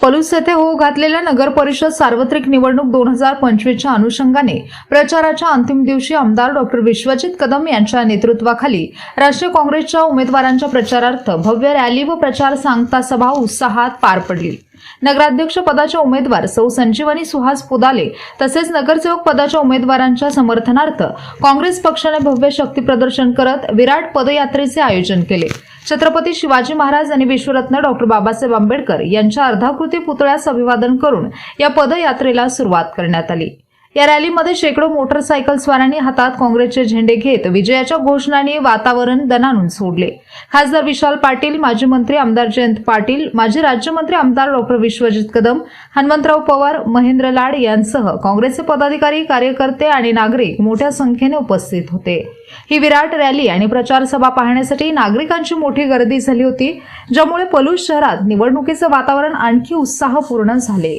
पलूस येथे होऊ घातलेल्या नगर परिषद सार्वत्रिक निवडणूक 2025च्या अनुषंगाने प्रचाराच्या अंतिम दिवशी आमदार डॉक्टर विश्वजित कदम यांच्या नेतृत्वाखाली राष्ट्रीय काँग्रेसच्या उमेदवारांच्या प्रचारार्थ भव्य रॅली व प्रचार सांगता सभा उत्साहात पार पडली। नगराध्यक्ष पदाच्या उमेदवार सौ संजीवनी सुहास पुदाले तसेच नगरसेवक पदाच्या उमेदवारांच्या समर्थनार्थ काँग्रेस पक्षाने भव्य शक्ती प्रदर्शन करत विराट पदयात्रेचे आयोजन केले। छत्रपती शिवाजी महाराज आणि विश्वरत्न डॉक्टर बाबासाहेब आंबेडकर यांच्या अर्धाकृती पुतळ्यास अभिवादन करून या पदयात्रेला सुरुवात करण्यात आली। या रॅलीमध्ये शेकडो मोटरसायकलस्वारांनी हातात काँग्रेसचे झेंडे घेत विजयाच्या घोषणांनी वातावरण दणाणून सोडले। खासदार विशाल पाटील, माजी मंत्री आमदार जयंत पाटील, माजी राज्यमंत्री आमदार डॉक्टर विश्वजित कदम, हनुमंतराव पवार, महेंद्र लाड यांसह काँग्रेसचे पदाधिकारी, कार्यकर्ते आणि नागरिक मोठ्या संख्येने उपस्थित होते। ही विराट रॅली आणि प्रचार सभा पाहण्यासाठी नागरिकांची मोठी गर्दी झाली होती, ज्यामुळे पलूस शहरात निवडणुकीचे वातावरण आणखी उत्साहपूर्ण झाले।